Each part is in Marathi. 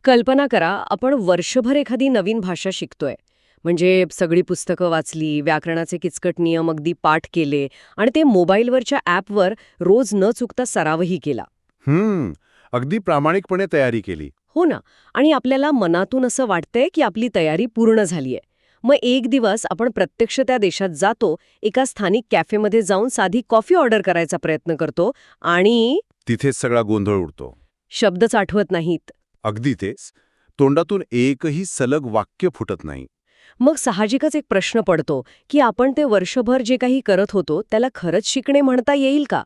कल्पना करा आपण वर्षभर एखादी नवीन भाषा शिकतोय. म्हणजे सगळी पुस्तकं वाचली, व्याकरणाचे किचकट नियम अगदी पाठ केले आणि ते मोबाईलवरच्या ॲपवर रोज न चुकता सरावही केला. अगदी प्रामाणिकपणे तयारी केली. हो ना. आणि आपल्याला मनातून असं वाटतंय की आपली तयारी पूर्ण झालीय. मग एक दिवस आपण प्रत्यक्ष त्या देशात जातो, एका स्थानिक कॅफेमध्ये जाऊन साधी कॉफी ऑर्डर करायचा प्रयत्न करतो आणि तिथेच सगळा गोंधळ उडतो. शब्दच आठवत नाहीत. अगदी तेच. तोंडातून एकही सलग वाक्य फुटत नाही. मग साहजिकच एक प्रश्न पडतो की आपण ते वर्षभर जे काही करत होतो त्याला खरंच शिकणे म्हणता येईल का?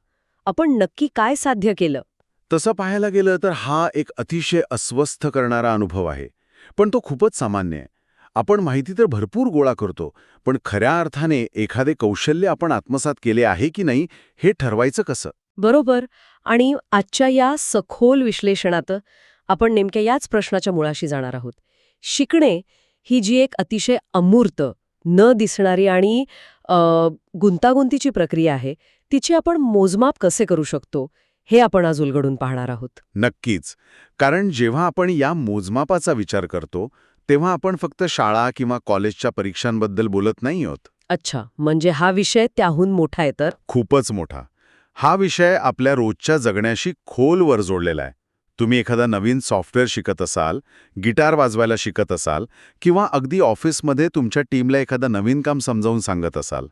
आपण नक्की काय साध्य केलं? तसं पाहायला गेलं तर हा एक अतिशय अस्वस्थ करणारा अनुभव आहे. पण तो खूपच सामान्य आहे. आपण माहिती तर भरपूर गोळा करतो, पण खऱ्या अर्थाने एखादे कौशल्य आपण आत्मसात केले आहे की नाही हे ठरवायचं कसं? बरोबर. आणि आजच्या या सखोल विश्लेषणात आपण नेमक्या याच प्रश्नाच्या मुळाशी जाणार आहोत. शिकणे ही जी एक अतिशय अमूर्त, न दिसणारी आणि अ, गुंतागुंतीची प्रक्रिया आहे, तिची आपण मोजमाप कसे करू शकतो, हे आपण आज उलगडून पाहणार आहोत. नक्कीच. कारण जेव्हा आपण या मोजमापाचा विचार करतो, तेव्हा आपण फक्त शाळा किंवा कॉलेजच्या परीक्षांबद्दल बोलत नाही आहोत. अच्छा, म्हणजे हा विषय त्याहून मोठा आहे तर? खूपच मोठा. हा विषय आपल्या रोजच्या जगण्याशी खोलवर जोडलेला आहे. तुम्ही एखादा नवीन सॉफ्टवेअर शिकत असाल, गिटार वाजवायला शिकत असाल किंवा अगदी ऑफिसमध्ये तुमच्या टीमला एखादं नवीन काम समजावून सांगत असाल.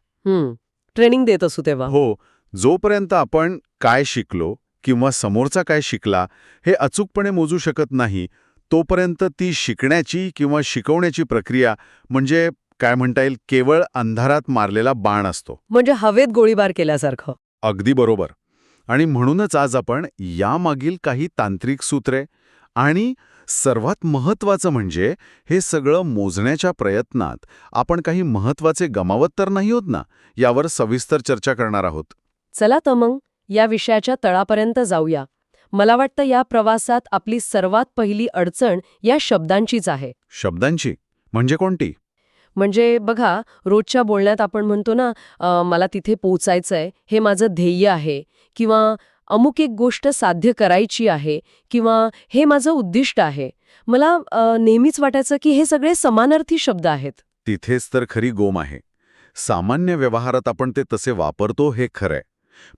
ट्रेनिंग देत असू तेव्हा. हो, जोपर्यंत आपण काय शिकलो किंवा समोरचा काय शिकला हे अचूकपणे मोजू शकत नाही, तोपर्यंत ती शिकण्याची किंवा शिकवण्याची प्रक्रिया म्हणजे काय म्हणता येईल, केवळ अंधारात मारलेला बाण असतो. म्हणजे हवेत गोळीबार केल्यासारखं. अगदी बरोबर. आणि म्हणूनच आज आपण यामागील काही तांत्रिक सूत्रे आणि सर्वात महत्त्वाचं म्हणजे हे सगळं मोजण्याच्या प्रयत्नात आपण काही महत्त्वाचे गमावत तर नाही होत ना, यावर सविस्तर चर्चा करणार आहोत. चला तर मग या विषयाच्या तळापर्यंत जाऊया. मला वाटतं या प्रवासात आपली सर्वात पहिली अडचण या शब्दांचीच आहे. शब्दांची? म्हणजे कोणती? म्हणजे बघा, रोजच्या बोलण्यात आपण म्हणतो ना, मला तिथे पोचायचंय, हे माझं ध्येय आहे, किंवा अमुक एक गोष्ट साध्य करायची आहे, किंवा हे माझं उद्दिष्ट आहे. मला नेहमीच वाटायचं की हे सगळे समानार्थी शब्द आहेत. तिथेच तर खरी गोम आहे. सामान्य व्यवहारात आपण ते तसे वापरतो हे खरंय.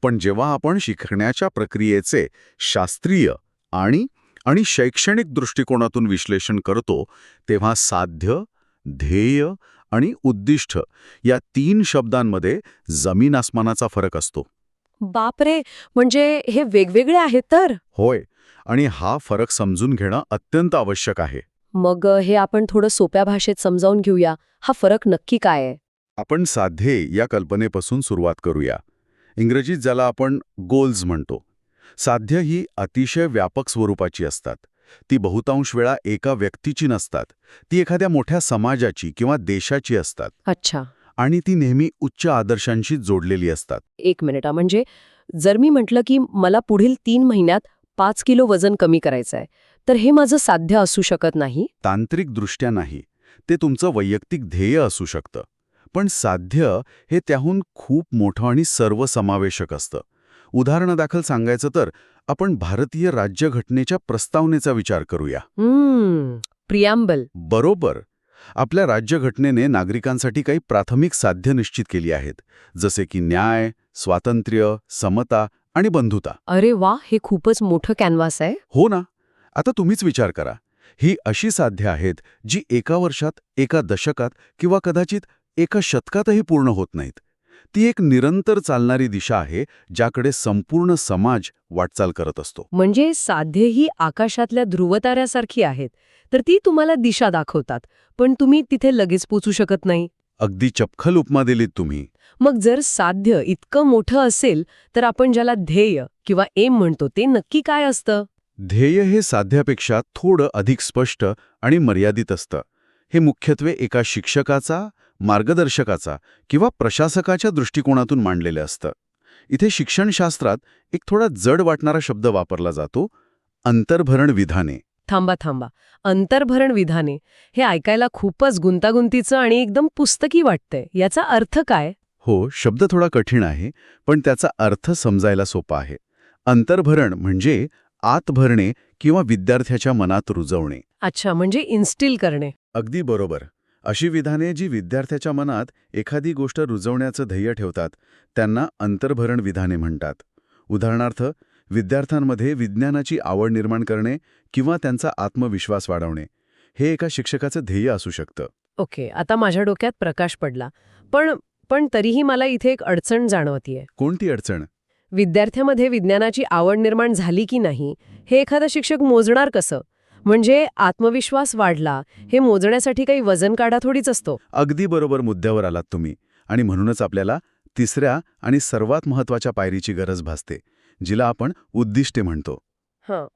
पण जेव्हा आपण शिकण्याच्या प्रक्रियेचे शास्त्रीय आणि आणि शैक्षणिक दृष्टिकोनातून विश्लेषण करतो, तेव्हा साध्य, ध्येय आणि उद्दिष्ट या 3 शब्दांमध्ये जमीन आसमानाचा फरक असतो. बापरे, म्हणजे हे वेगवेगळे आहेत तर? होय, आणि हा फरक समजून घेणं अत्यंत आवश्यक आहे. मग हे आपण थोडं सोप्या भाषेत समजावून घेऊया. हा फरक नक्की काय आहे? आपण साध्ये या कल्पनेपासून सुरुवात करूया. इंग्रजीत ज्याला आपण गोल्स म्हणतो. साध्य ही अतिशय व्यापक स्वरूपाची असतात. ती बहुतांश वेळा एका व्यक्तीची नसतात. ती एखाद्या मोठ्या समाजाची किंवा देशाची असतात. अच्छा. आणि ती नेहमी उच्च आदर्शांशी जोडलेली असतात. एक मिनिट, म्हणजे जर मी म्हटलं की मला पुढील 3 महिन्यात 5 किलो वजन कमी करायचं आहे, तर हे माझं साध्य असू शकत नाही? तांत्रिकदृष्ट्या नाही. ते तुमचं वैयक्तिक ध्येय असू शकतं. पण साध्य हे त्याहून खूप मोठं आणि सर्वसमावेशक असतं. उदाहरणादाखल सांगायचं तर आपण भारतीय राज्यघटनेच्या प्रस्तावनेचा विचार करूया. प्रियांबल. बरोबर. आपल्या राज्यघटनेने नागरिकांसाठी काही प्राथमिक साध्य निश्चित केली आहेत, जसे की न्याय, स्वातंत्र्य, समता आणि बंधुता. अरे वा, हे खूपच मोठं कॅनव्हास आहे. हो ना. आता तुम्हीच विचार करा. ही अशी साध्य आहेत जी एका वर्षात, एका दशकात किंवा कदाचित एका शतकातही पूर्ण होत नाहीत. ती एक निरंतर चालणारी दिशा आहे, ज्याकडे संपूर्ण समाज वाटचाल करत असतो. म्हणजे साध्य ही आकाशातल्या ध्रुवताऱ्यासारखी आहेत, तर ती तुम्हाला दिशा दाखवतात, पण तुम्ही तिथे लगेच पोचू शकत नाही. अगदी चपखल उपमा दिलीत तुम्ही. मग जर साध्य इतकं मोठं असेल, तर आपण ज्याला ध्येय किंवा एम म्हणतो ते नक्की काय असतं? ध्येय हे साध्यापेक्षा थोडं अधिक स्पष्ट आणि मर्यादित असतं. हे मुख्यत्वे एका शिक्षकाचा, मार्गदर्शकाचा किंवा प्रशासकाच्या दृष्टिकोनातून मांडलेले असतं. इथे शिक्षणशास्त्रात एक थोडा जड वाटणारा शब्द वापरला जातो, अंतर्भरण विधाने. थांबा. अंतर्भरण विधाने हे ऐकायला खूपच गुंतागुंतीचं आणि एकदम पुस्तकी वाटतंय. याचा अर्थ काय? हो, शब्द थोडा कठीण आहे, पण त्याचा अर्थ समजायला सोपा आहे. अंतर्भरण म्हणजे आत भरणे किंवा विद्यार्थ्याच्या मनात रुजवणे. अच्छा, म्हणजे इन्स्टिल करणे. अगदी बरोबर. अशी विधाने जी विद्यार्थ्याच्या मनात एखादी गोष्ट रुजवण्याचं ध्येय ठेवतात, त्यांना अंतर्भरण विधाने म्हणतात. उदाहरणार्थ, विद्यार्थ्यांमध्ये विज्ञानाची आवड निर्माण करणे किंवा त्यांचा आत्मविश्वास वाढवणे, हे एका शिक्षकाचं ध्येय असू शकतं. ओके, आता माझ्या डोक्यात प्रकाश पडला. पण पण तरीही मला इथे एक अडचण जाणवतीये. कोणती अडचण? विद्यार्थ्यामध्ये विज्ञानाची आवड निर्माण झाली की नाही, हे एखादा शिक्षक मोजणार कसं? म्हणजे आत्मविश्वास वाढला, हे मोजण्यासाठी काही वजन काढा थोडीच असतो. अगदी बरोबर मुद्द्यावर आलात तुम्ही. आणि म्हणूनच आपल्याला तिसऱ्या आणि सर्वात महत्त्वाच्या पायरीची गरज भासते, जिला आपण उद्दिष्टे म्हणतो.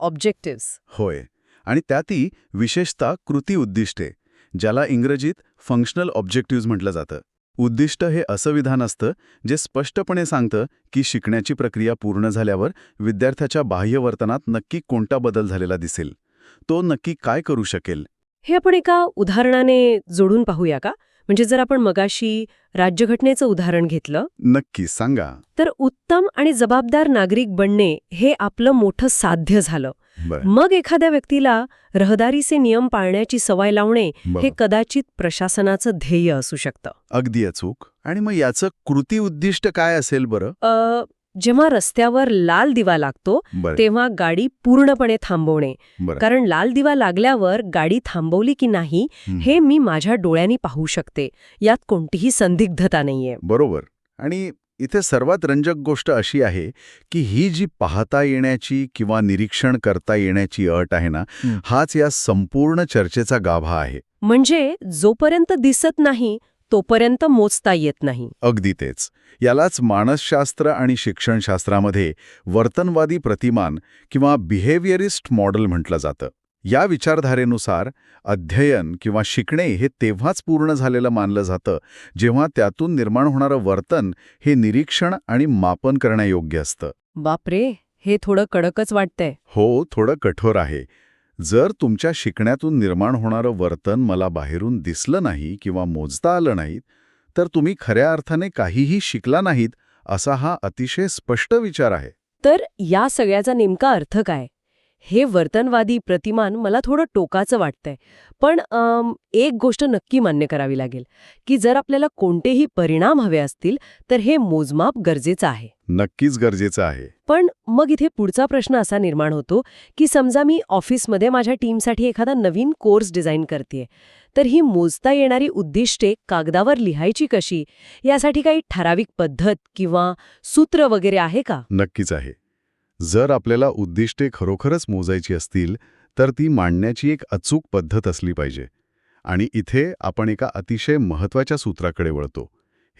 ऑब्जेक्टिव्स. होय. आणि त्यातही विशेषतः कृती उद्दिष्टे, ज्याला इंग्रजीत फंक्शनल ऑब्जेक्टिव्ज म्हटलं जातं. उद्दिष्ट हे असं विधान असतं जे स्पष्टपणे सांगतं की शिकण्याची प्रक्रिया पूर्ण झाल्यावर विद्यार्थ्याच्या बाह्य वर्तनात नक्की कोणता बदल झालेला दिसेल, तो नक्की काय करू शकेल. हे आपण एका उदाहरणाने जोडून पाहूया का? म्हणजे जर आपण मगाशी राज्यघटनेचं उदाहरण घेतलं, नक्की सांगा. तर उत्तम आणि जबाबदार नागरिक बनणे हे आपलं मोठं साध्य झालं. बरं. मग एखाद्या व्यक्तीला रहदारीचे नियम पाळण्याची सवय लावणे हे कदाचित प्रशासनाचं ध्येय असू शकतं. अगदी अचूक. आणि मग याचं कृती उद्दिष्ट काय असेल बरं? जेव्हा रस्त्यावर लाल दिवा लागतो बरं. तेव्हा गाडी पूर्णपणे थांबवणे. बरं. कारण लाल दिवा लागल्यावर गाडी थांबवली की नाही हे मी माझ्या डोळ्यांनी पाहू शकते. यात कोणतीही संदिग्धता नाहीये. बरोबर. आणि इथे सर्वात रंजक गोष्ट अशी आहे की ही जी पाहता येण्याची किंवा निरीक्षण करता येण्याची अट आहे ना, हाच या संपूर्ण चर्चेचा गाभा आहे. म्हणजे जोपर्यंत दिसत नाही तोपर्यंत मोजता येत नाही. अगदी तेच. यालाच मानसशास्त्र आणि शिक्षणशास्त्रामध्ये वर्तनवादी प्रतिमान किंवा बिहेवियरिस्ट मॉडेल म्हटलं जातं. या विचारधारेनुसार अध्ययन किंवा शिकणे हे तेव्हाच पूर्ण झालेलं मानलं जातं जेव्हा त्यातून निर्माण होणारं वर्तन हे निरीक्षण आणि मापन करण्यायोग्य असतं. बापरे, हे थोडं कडकच वाटतंय. हो, थोडं कठोर आहे. जर तुमच्या शिकण्यातून निर्माण होणारं वर्तन मला बाहेरून दिसलं नाही किंवा मोजता आलं नाही, तर तुम्ही खऱ्या अर्थाने काहीही शिकला नाहीत, असा हा अतिशय स्पष्ट विचार आहे. तर या सगळ्याचा नेमका अर्थ काय? हे वर्तनवादी प्रतिमान मला थोडं टोकाचं वाटतंय. पण एक गोष्ट नक्की मान्य करावी लागेल की जर आपल्याला कोणतेही परिणाम हवे असतील तर हे मोजमाप गरजेचं आहे. नक्कीच गरजेचं आहे. पण मग इथे पुढचा प्रश्न असा निर्माण होतो की समजा मी ऑफिसमध्ये माझ्या टीमसाठी एखादा नवीन कोर्स डिझाईन करतेय, तर ही मोजता येणारी उद्दिष्टे कागदावर लिहायची कशी? यासाठी काही ठराविक पद्धत किंवा सूत्र वगैरे आहे का? नक्कीच आहे. जर आपल्याला उद्दिष्टे खरोखरच मोजायची असतील तर ती मांडण्याची एक अचूक पद्धत असली पाहिजे. आणि इथे आपण एका अतिशय महत्त्वाच्या सूत्राकडे वळतो.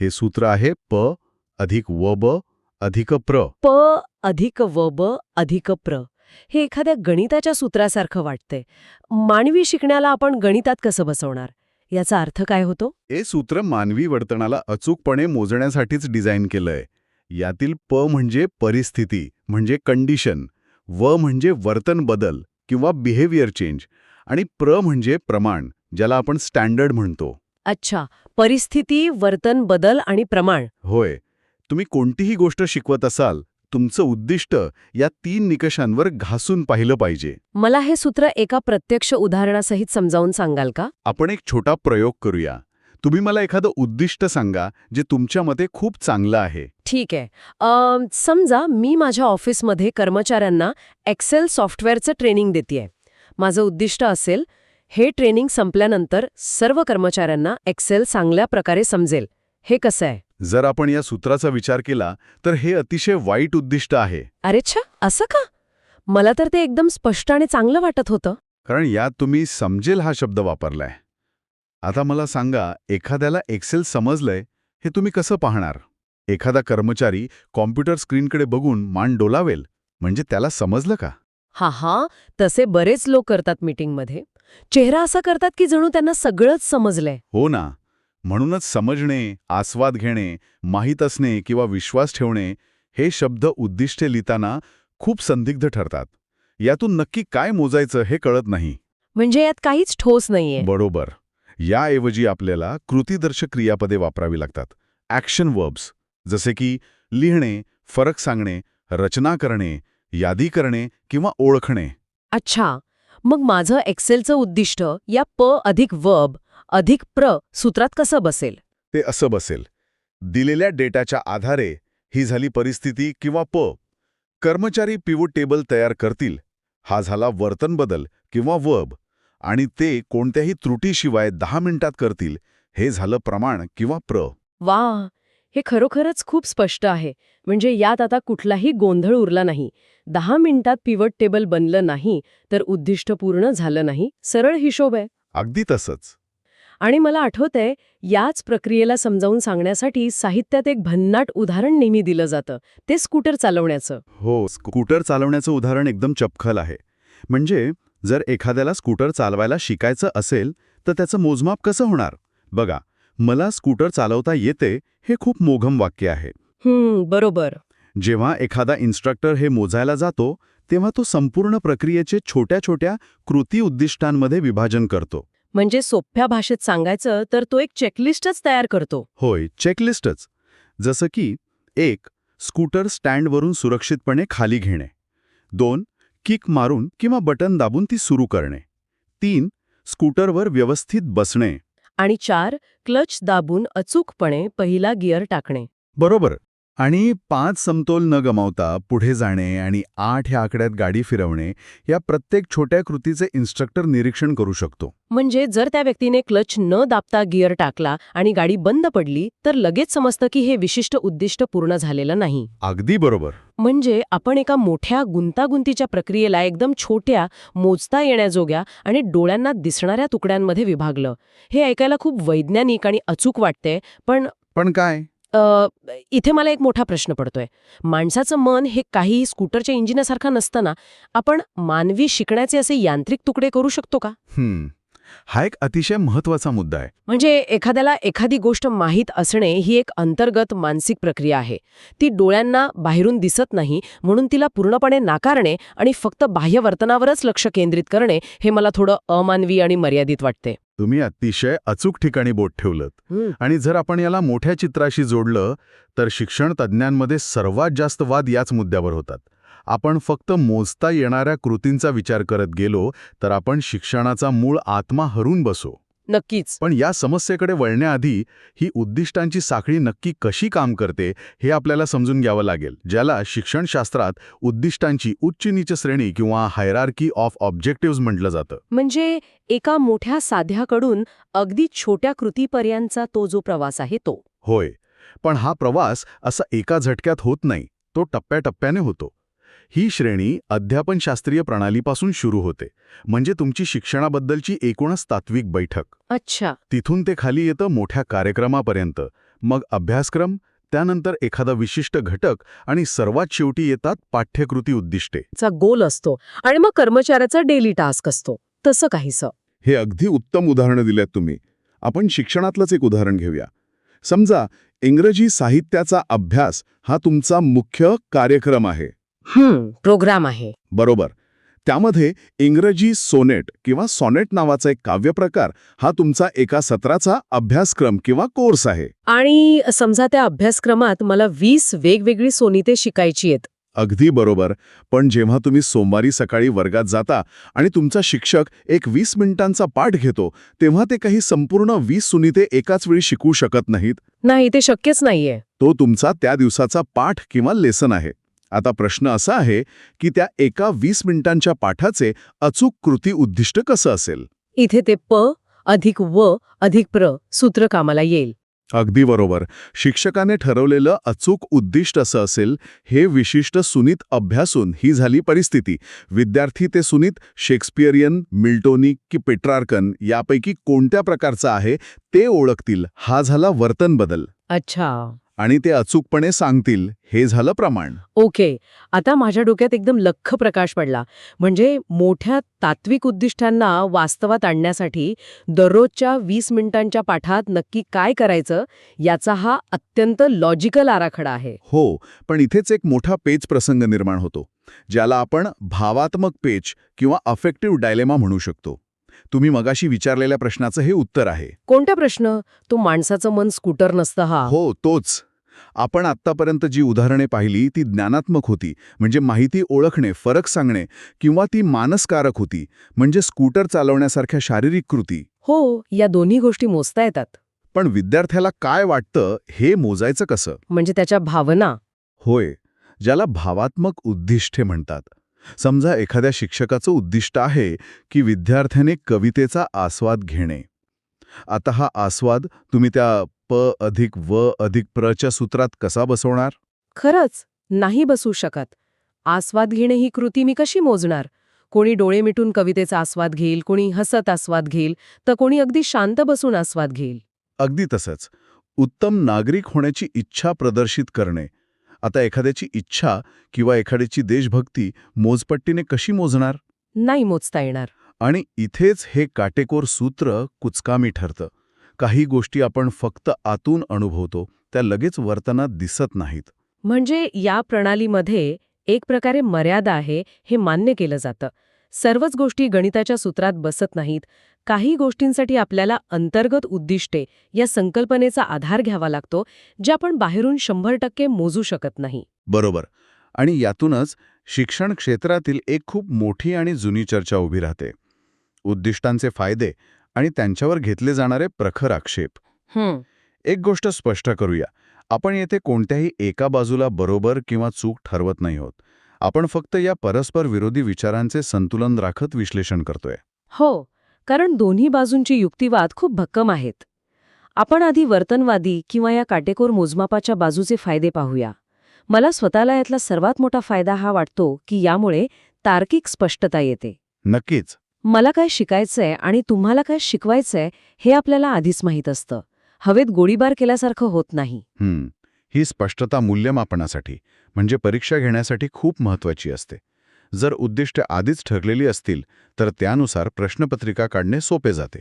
हे सूत्र आहे प अधिक व ब अधिक प्र. प अधिक व ब अधिक प्र. हे एखाद्या गणिताच्या सूत्रासारखं वाटतंय. मानवी शिकण्याला आपण गणितात कसं बसवणार? याचा अर्थ काय होतो? हे सूत्र मानवी वर्तनाला अचूकपणे मोजण्यासाठीच डिझाईन केलंय. यातील प म्हणजे परिस्थिती म्हणजे कंडिशन, व म्हणजे वर्तन बदल किंवा बिहेवियर चेंज, आणि प्र म्हणजे प्रमाण, ज्याला आपण स्टँडर्ड म्हणतो. अच्छा, परिस्थिती, वर्तन बदल आणि प्रमाण. होय. तुम्ही कोणतीही गोष्ट शिकवत असाल, तुमचं उद्दिष्ट या 3 निकषांवर घासून पाहिलं पाहिजे. मला हे सूत्र एका प्रत्यक्ष उदाहरणासहित समजावून सांगाल का? आपण एक छोटा प्रयोग करूया. तुम्ही मला एखादं उद्दिष्ट सांगा जे तुमच्या मते खूप चांगलं आहे. ठीक आहे. समजा मी माझ्या ऑफिसमध्ये कर्मचाऱ्यांना एक्सेल सॉफ्टवेअरचं ट्रेनिंग देतेय. माझं उद्दिष्ट असेल, हे ट्रेनिंग संपल्यानंतर सर्व कर्मचाऱ्यांना एक्सेल चांगल्या प्रकारे समजेल. हे कसं आहे? जर आपण या सूत्राचा विचार केला तर हे अतिशय वाईट उद्दिष्ट आहे. अरे छा, असं का? मला तर ते एकदम स्पष्ट आणि चांगलं वाटत होतं. कारण यात तुम्ही समजेल हा शब्द वापरलाय. आता मला सांगा, एखाद्याला एक्सेल समजलंय हे तुम्ही कसं पाहणार? एखादा कॉम्प्युटर स्क्रीनकडे बघून मान डोलावेल म्हणजे त्याला समजलं का? हा, तसे बरेच लोक करतात मीटिंगमध्ये. चेहरा असा करतात की जणू त्यांना सगळंच समजलंय. हो ना. म्हणूनच समजणे, आस्वाद घेणे, माहीत असणे किंवा विश्वास ठेवणे हे शब्द उद्दिष्टे लिहिताना खूप संदिग्ध ठरतात. यातून नक्की काय मोजायचं हे कळत नाही. म्हणजे यात काहीच ठोस नाहीये. बरोबर. याऐवजी आपल्याला कृतीदर्शक क्रियापदे वापरावी लागतात. ॲक्शन वर्ब्स, जसे की लिहिणे, फरक सांगणे, रचना करणे, यादी करणे किंवा ओळखणे. अच्छा, मग माझं एक्सेलचं उद्दिष्ट या प अधिक वर्ब अधिक प्र सूत्रात कसं बसेल? ते असं बसेल. दिलेल्या डेटाच्या आधारे ही झाली परिस्थिती किंवा कर्मचारी पिव्होट टेबल तयार करतील. हा झाला वर्तन बदल किंवा वर्ब. आणि ते कोणत्याही त्रुटीशिवाय 10 मिनिटात करतील. हे झालं प्रमाण किंवा वा, हे खरोखरच खूप स्पष्ट आहे. म्हणजे यात आता कुठलाही गोंधळ उरला नाही. 10 मिनिटात पिव्होट टेबल बनलं नाही तर उद्दिष्ट पूर्ण झालं नाही. सरळ हिशोब आहे. अगदी तसंच. आणि मला आठवतंय, याच प्रक्रियेला समजावून सांगण्यासाठी साहित्यात एक भन्नाट उदाहरण नेहमी दिलं जातं, ते स्कूटर चालवण्याचं. हो, स्कूटर चालवण्याचं उदाहरण एकदम चपखल आहे. म्हणजे जर एखाद्याला स्कूटर चालवायला शिकायचं असेल तर त्याचं मोजमाप कसं होणार? बघा, मला स्कूटर चालवता येते हे खूप मोघम वाक्य आहे. बरोबर. जेव्हा एखादा इन्स्ट्रक्टर हे मोजायला जातो तेव्हा तो संपूर्ण प्रक्रियेचे छोट्या छोट्या कृती उद्दिष्टांमध्ये विभाजन करतो. म्हणजे सोप्या भाषेत सांगायचं तर तो एक चेकलिस्टच तयार करतो. होय, चेकलिस्टच. जसं की 1. स्कूटर स्टँडवरून सुरक्षितपणे खाली घेणे. 2. किक मारून किंवा बटन दाबून ती सुरू करणे. 3. स्कूटरवर व्यवस्थित बसणे. आणि 4. क्लच दाबून अचूकपणे पहिला गिअर टाकणे. बरोबर. आणि 5. समतोल न गमावता पुढे जाणे आणि 8 ह्या आकड्यात गाडी फिरवणे या प्रत्येक छोट्या कृतीचे इन्स्ट्रक्टर निरीक्षण करू शकतो. म्हणजे जर त्या व्यक्तीने क्लच न दाबता गिअर टाकला आणि गाडी बंद पडली तर लगेच समजतं की हे विशिष्ट उद्दिष्ट पूर्ण झालेलं नाही. अगदी बरोबर. म्हणजे आपण एका मोठ्या गुंतागुंतीच्या प्रक्रियेला एकदम छोट्या, मोजता येण्याजोग्या आणि डोळ्यांना दिसणाऱ्या तुकड्यांमध्ये विभागलं. हे ऐकायला खूप वैज्ञानिक आणि अचूक वाटते, पण काय? इथे मला एक मोठा प्रश्न पडतोय. माणसाचं मन हे काही स्कूटरच्या इंजिनासारखं नसताना आपण मानवी शिकण्याचे असे यांत्रिक तुकडे करू शकतो का? हा एक अतिशय महत्वाचा मुद्दा आहे. म्हणजे एखाद्याला एखादी गोष्ट माहीत असणे ही एक अंतर्गत मानसिक प्रक्रिया आहे. ती डोळ्यांना बाहेरून दिसत नाही म्हणून तिला पूर्णपणे नाकारणे आणि फक्त बाह्य वर्तनावरच लक्ष केंद्रित करणे हे मला थोडं अमानवी आणि मर्यादित वाटते. तुम्ही अतिशय अचूक ठिकाणी बोट ठेवलं. आणि जर आपण याला मोठ्या चित्राशी जोडलं तर शिक्षण तज्ज्ञांमध्ये सर्वात जास्त वाद याच मुद्द्यावर होतात. आपण फक्त मोजता येणाऱ्या कृतींचा विचार करत गेलो तर आपण शिक्षणाचा मूळ आत्मा हरून बसू. नक्कीच. पण या समस्येकडे वळण्याआधी ही उद्दिष्टांची साखळी नक्की कशी काम करते हे आपल्याला समजून घ्यावं लागेल, ज्याला शिक्षणशास्त्रात उद्दिष्टांची उच्च-नीच श्रेणी किंवा हायरार्की ऑफ ऑब्जेक्टिव्हज म्हटलं जातं. म्हणजे एका मोठ्या साध्याकडून अगदी छोट्या कृतीपर्यंतचा तो जो प्रवास आहे तो. होय, पण हा प्रवास असा एका झटक्यात होत नाही, तो टप्प्याटप्प्याने होतो. ही श्रेणी अध्यापनशास्त्रीय प्रणालीपासून सुरू होते. म्हणजे तुमची शिक्षणाबद्दलची एकूणच तात्विक बैठक. अच्छा. तिथून ते खाली येतं मोठ्या कार्यक्रमापर्यंत, मग अभ्यासक्रम, त्यानंतर एखादा विशिष्ट घटक आणि सर्वात शेवटी येतात पाठ्यकृती उद्दिष्टे. चा गोल असतो आणि मग कर्मचाऱ्याचा डेली टास्क असतो. तसं काहीसं. हे अगदी उत्तम उदाहरणं दिल्यात तुम्ही. आपण शिक्षणातलंच एक उदाहरण घेऊया. समजा इंग्रजी साहित्याचा अभ्यास हा तुमचा मुख्य कार्यक्रम आहे. प्रोग्राम आहे. बरोबर. त्यामध्ये इंग्रजी सोनेट किंवा सॉनेट नावाचा एक काव्यप्रकार हा तुमचा एका सत्राचा अभ्यासक्रम किंवा कोर्स आहे. आणि समजा त्या अभ्यासक्रमात मला 20 वेगवेगळी सोनिते शिकायची आहेत. अगदी बरोबर. पण जेव्हा तुम्ही सोमवारी सकाळी वर्गात जाता आणि तुमचा शिक्षक एक 20 मिनिटांचा पाठ घेतो तेव्हा ते काही संपूर्ण 20 सुनीते एकाच वेळी शिकवू शकत नाहीत. नाही, ते शक्यच नाहीये. तो तुमचा त्या दिवसाचा पाठ किंवा लेसन आहे. आता प्रश्न असा आहे की त्या एका 20 मिनिटांच्या पाठाचे अचूक कृती उद्दिष्ट कसं असेल? इथे ते प अधिक व अधिक प्र सूत्र कामाला येईल. अगदी बरोबर. शिक्षकाने ठरवलेलं अचूक उद्दिष्ट असं असेल, हे विशिष्ट सुनीत अभ्यासून ही झाली परिस्थिती. विद्यार्थी ते सुनीत शेक्सपियरियन, मिल्टोनिक की पेट्रार्कन यापैकी कोणत्या प्रकारचा आहे ते ओळखतील. हा झाला वर्तन बदल. अच्छा. आणि ते अचूकपणे सांगतील. हे झालं प्रमाण. ओके. आता माझ्या डोक्यात एकदम लख्ख प्रकाश पडला. म्हणजे मोठ्या तात्विक उद्दिष्टांना वास्तवात आणण्यासाठी दररोजच्या 20 मिनिटांच्या पाठात नक्की काय करायचं याचा हा अत्यंत लॉजिकल आराखडा आहे. हो, पण इथेच एक मोठा पेच प्रसंग निर्माण होतो, ज्याला आपण भावात्मक पेच किंवा अफेक्टिव्ह डायलेमा म्हणू शकतो. तुम्ही मगाशी विचारलेल्या प्रश्नाचं हे उत्तर आहे. कोणता प्रश्न? तो माणसाचं मन स्कूटर नसतं हा? हो, तोच. आपण आत्तापर्यंत जी उदाहरणे पाहिली ती ज्ञानात्मक होती, म्हणजे माहिती ओळखणे, फरक सांगणे, किंवा ती मानसकारक होती, म्हणजे स्कूटर चालवण्यासारख्या शारीरिक कृती. हो, या दोन्ही गोष्टी मोजता येतात. पण विद्यार्थ्याला काय वाटतं हे मोजायचं कसं? म्हणजे त्याच्या भावना. होय, ज्याला भावात्मक उद्दिष्टे म्हणतात. समजा एखाद्या शिक्षकाचं उद्दिष्ट आहे की विद्यार्थ्याने कवितेचा आस्वाद घेणे. आता हा आस्वाद तुम्ही त्या प अधिक व अधिक प्रच्या सूत्रात कसा बसवणार? खरंच नाही बसू शकत. आस्वाद घेणे ही कृती मी कशी मोजणार? कोणी डोळे मिटून कवितेचा आस्वाद घेईल, कोणी हसत आस्वाद घेईल, तर कोणी अगदी शांत बसून आस्वाद घेईल. अगदी तसंच. उत्तम नागरिक होण्याची इच्छा प्रदर्शित करणे. आता एखाद्याची इच्छा किंवा एखाद्याची देशभक्ती मोजपट्टीने कशी मोजणार? नाही मोजता येणार. आणि इथेच हे काटेकोर सूत्र कुचकामी ठरतं. काही गोष्टी आपण फक्त आतून अनुभवतो, त्या लगेच वर्तनात दिसत नाहीत. म्हणजे या प्रणालीमध्ये एक प्रकारे मर्यादा आहे हे मान्य केलं जातं. सर्वच गोष्टी गणिताच्या सूत्रात बसत नाहीत. काही गोष्टींसाठी आपल्याला अंतर्गत उद्दिष्टे या संकल्पनेचा आधार घ्यावा लागतो, जे आपण बाहेरून 100% मोजू शकत नाही. बरोबर. आणि यातूनच शिक्षण क्षेत्रातील एक खूप मोठी आणि जुनी चर्चा उभी राहते. उद्दिष्टांचे फायदे आणि त्यांच्यावर घेतले जाणारे प्रखर आक्षेप. एक गोष्ट स्पष्ट करूया, आपण येथे कोणत्याही एका बाजूला बरोबर किंवा चूक ठरवत नाही आहोत. आपण फक्त या परस्पर विरोधी विचारांचे संतुलन राखत विश्लेषण करतोय. हो, कारण दोन्ही बाजूंची युक्तिवाद खूप भक्कम आहेत. आपण आधी वर्तनवादी किंवा या काटेकोर मोजमापाच्या बाजूचे फायदे पाहूया. मला स्वतःला यातला सर्वात मोठा फायदा हा वाटतो की यामुळे तार्किक स्पष्टता येते. नक्कीच. मला काय शिकायचंय आणि तुम्हाला काय शिकवायचंय हे आपल्याला आधीच माहीत असतं. हवेत गोळीबार केल्यासारखं होत नाही. ही स्पष्टता मूल्यमापनासाठी म्हणजे परीक्षा घेण्यासाठी खूप महत्वाची असते. जर उद्दिष्टे आधीच ठरलेली असतील तर त्यानुसार प्रश्नपत्रिका काढणे सोपे जाते.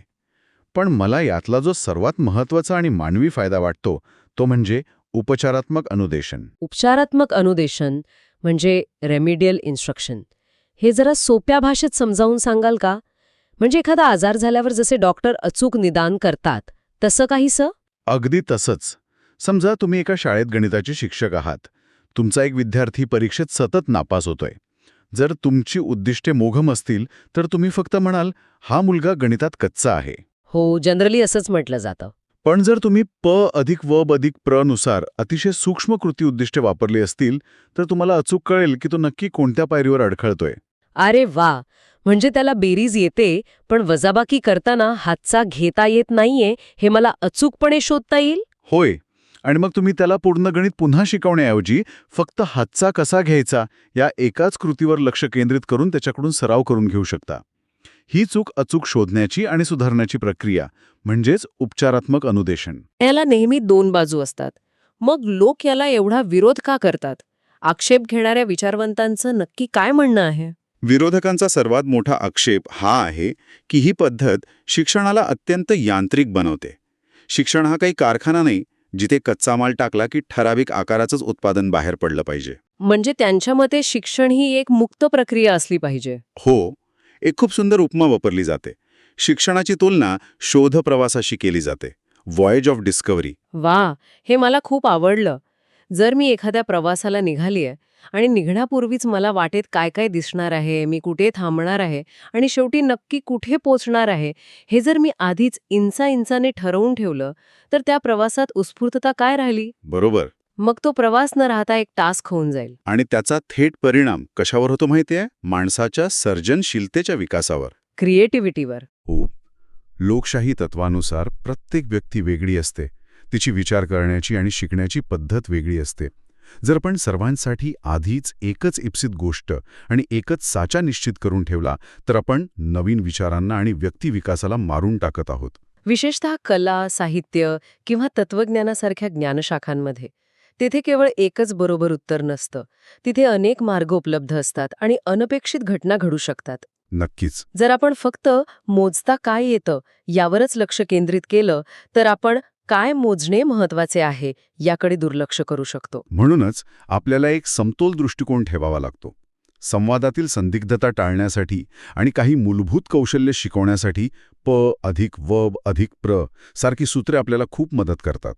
पण मला यातला जो सर्वात महत्वाचा आणि मानवी फायदा वाटतो तो म्हणजे उपचारात्मक अनुदेशन. उपचारात्मक अनुदेशन म्हणजे रेमिडियल इन्स्ट्रक्शन. हे जरा सोप्या भाषेत समजावून सांगाल का? म्हणजे एखादा आजार झाल्यावर जसे डॉक्टर अचूक निदान करतात तसं काहीसं? अगदी तसंच. समजा तुम्ही एका शाळेत गणिताचे शिक्षक आहात. तुमचा एक विद्यार्थी परीक्षेत सतत नापास होतोय. जर तुमची उद्दिष्टे मोघम असतील तर तुम्ही फक्त म्हणाल, हा मुलगा गणितात कच्चा आहे. हो, जनरली असंच म्हटलं जातं. पण जर तुम्ही प अधिक व अधिक प्र नुसार अतिशय सूक्ष्म कृती उद्दिष्टे वापरली असतील तर तुम्हाला अचूक कळेल की तो नक्की कोणत्या पायरीवर अडखळतोय. अरे वा, म्हणजे त्याला बेरीज येते पण वजाबाकी करताना हातचा घेता येत नाहीये हे मला अचूकपणे शोधता येईल. होय. आणि मग तुम्ही त्याला पूर्ण गणित पुन्हा शिकवण्याऐवजी फक्त हातचा कसा घ्यायचा या एकाच कृतीवर लक्ष केंद्रित करून त्याच्याकडून सराव करून घेऊ शकता. ही चूक अचूक शोधण्याची आणि सुधारण्याची प्रक्रिया म्हणजेच उपचारात्मक अनुदेशन. याला नेहमी दोन बाजू असतात. मग लोक याला एवढा विरोध का करतात? आक्षेप घेणाऱ्या विचारवंतांचं नक्की काय म्हणणं आहे? विरोधकांचा सर्वात मोठा आक्षेप हा आहे की ही पद्धत शिक्षणाला अत्यंत यांत्रिक बनवते. शिक्षण हा काही कारखाना नाही जिथे कच्चा माल टाकला की ठराविक आकाराचंच उत्पादन बाहेर पडलं पाहिजे. म्हणजे त्यांच्या मते शिक्षण ही एक मुक्त प्रक्रिया असली पाहिजे. हो, एक खूप सुंदर उपमा वापरली जाते. शिक्षणाची तुलना शोध प्रवासाशी केली जाते. व्हॉयेज ऑफ डिस्कव्हरी. वा, हे मला खूप आवडलं. जर मी एखाद्या प्रवासाला निघालीये आणि निघण्यापूर्वीच मला वाटेत काय काय दिसणार आहे, मी कुठे थांबणार आहे आणि शेवटी नक्की कुठे पोचणार आहे, हे जर मी आधीच इंचाने ठरवून ठेवलं तर त्या प्रवासात उत्स्फूर्तता काय राहिली? बरोबर. मग तो प्रवास न राहता एक टास्क होऊन जाईल. आणि त्याचा थेट परिणाम कशावर होतो माहितीये? माणसाच्या सर्जनशीलतेच्या विकासावर. क्रिएटिव्हिटीवर. हो. लोकशाही तत्वानुसार प्रत्येक व्यक्ती वेगळी असते. तिची विचार करण्याची आणि शिकण्याची पद्धत वेगळी असते. जर आपण सर्वांसाठी आधीच एकच इप्सित गोष्ट आणि एकच साचा निश्चित करून ठेवला तर आपण नवीन विचारांना आणि व्यक्तिविकासाला मारून टाकत आहोत. विशेषतः कला, साहित्य किंवा तत्वज्ञानासारख्या ज्ञानशाखांमध्ये. तिथे केवळ एकच बरोबर उत्तर नसतं. तिथे अनेक मार्ग उपलब्ध असतात आणि अनपेक्षित घटना घडू शकतात. नक्कीच. जर आपण फक्त मोजता काय येतं यावरच लक्ष केंद्रित केलं तर आपण काय मोजणे महत्वाचे आहे याकडे दुर्लक्ष करू शकतो. म्हणूनच आपल्याला एक समतोल दृष्टिकोन ठेवावा लागतो. संवादातील संदिग्धता टाळण्यासाठी आणि काही मूलभूत कौशल्य शिकवण्यासाठी प अधिक व अधिक प्र सारखी सूत्रे आपल्याला खूप मदत करतात.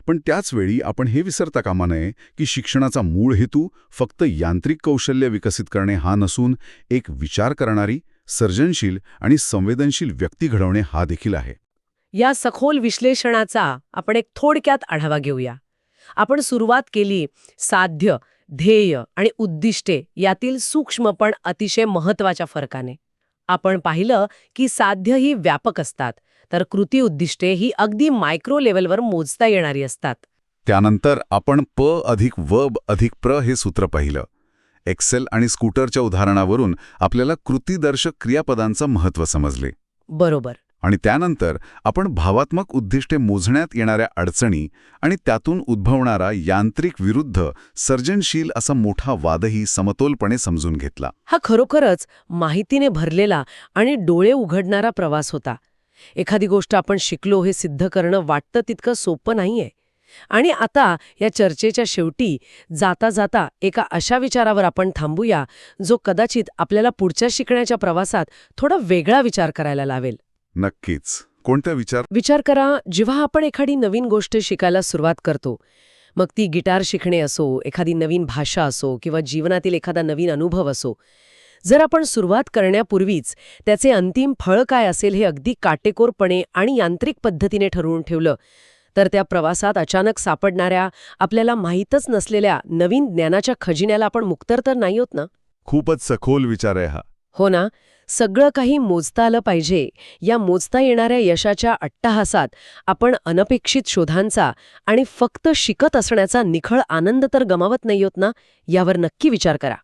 पण त्याच वेळी आपण हे विसरता कामा नये की शिक्षणाचा मूळ हेतू फक्त यांत्रिक कौशल्य विकसित करणे हा नसून एक विचार करणारी, सर्जनशील आणि संवेदनशील व्यक्ती घडवणे हा देखील आहे. या सखोल विश्लेषणाचा आपण एक थोडक्यात आढावा घेऊया. आपण सुरुवात केली साध्य, ध्येय आणि उद्दिष्टे यातील सूक्ष्म पण अतिशय महत्वाच्या फरकाने. आपण पाहिलं की साध्य ही व्यापक असतात, तर कृती उद्दिष्टे ही अगदी मायक्रो लेव्हलवर मोजता येणारी असतात. त्यानंतर आपण प अधिक व अधिक प्र हे सूत्र पाहिलं. एक्सेल आणि स्कूटरच्या उदाहरणावरून आपल्याला कृतीदर्शक क्रियापदांचं महत्त्व समजले. बरोबर. आणि त्यानंतर आपण भावात्मक उद्दिष्टे मोजण्यात येणाऱ्या अडचणी आणि त्यातून उद्भवणारा यांत्रिक विरुद्ध सर्जनशील असा मोठा वादही समतोलपणे समजून घेतला. हा खरोखरच माहितीने भरलेला आणि डोळे उघडणारा प्रवास होता. एखादी गोष्ट आपण शिकलो हे सिद्ध करणं वाटतं तितकं सोपं नाहीये. आणि आता या चर्चेच्या शेवटी जाता जाता एका अशा विचारावर आपण थांबूया जो कदाचित आपल्याला पुढच्या शिकण्याच्या प्रवासात थोडा वेगळा विचार करायला लावेल. नक्कीच. कोणता विचार? विचार करा, जेव्हा आपण एखादी नवीन गोष्ट शिकायला सुरुवात करतो, मग ती गिटार शिकणे असो, एखादी नवीन भाषा असो किंवा जीवनातील एखादा नवीन अनुभव असो, जर आपण सुरुवात करण्यापूर्वीच त्याचे अंतिम फळ काय असेल हे अगदी काटेकोरपणे आणि यांत्रिक पद्धतीने ठरवून ठेवलं, तर त्या प्रवासात अचानक सापडणाऱ्या आपल्याला माहीतच नसलेल्या नवीन ज्ञानाच्या खजिन्याला आपण मुक्त तर नाही होत ना. खूपच सखोल विचार आहे हा. हो ना. सगळं काही मोजता आलं पाहिजे या मोजता येणाऱ्या यशाच्या अट्टहासात आपण अनपेक्षित शोधांचा आणि फक्त शिकत असण्याचा निखळ आनंद तर गमावत नाही होत ना, यावर नक्की विचार करा.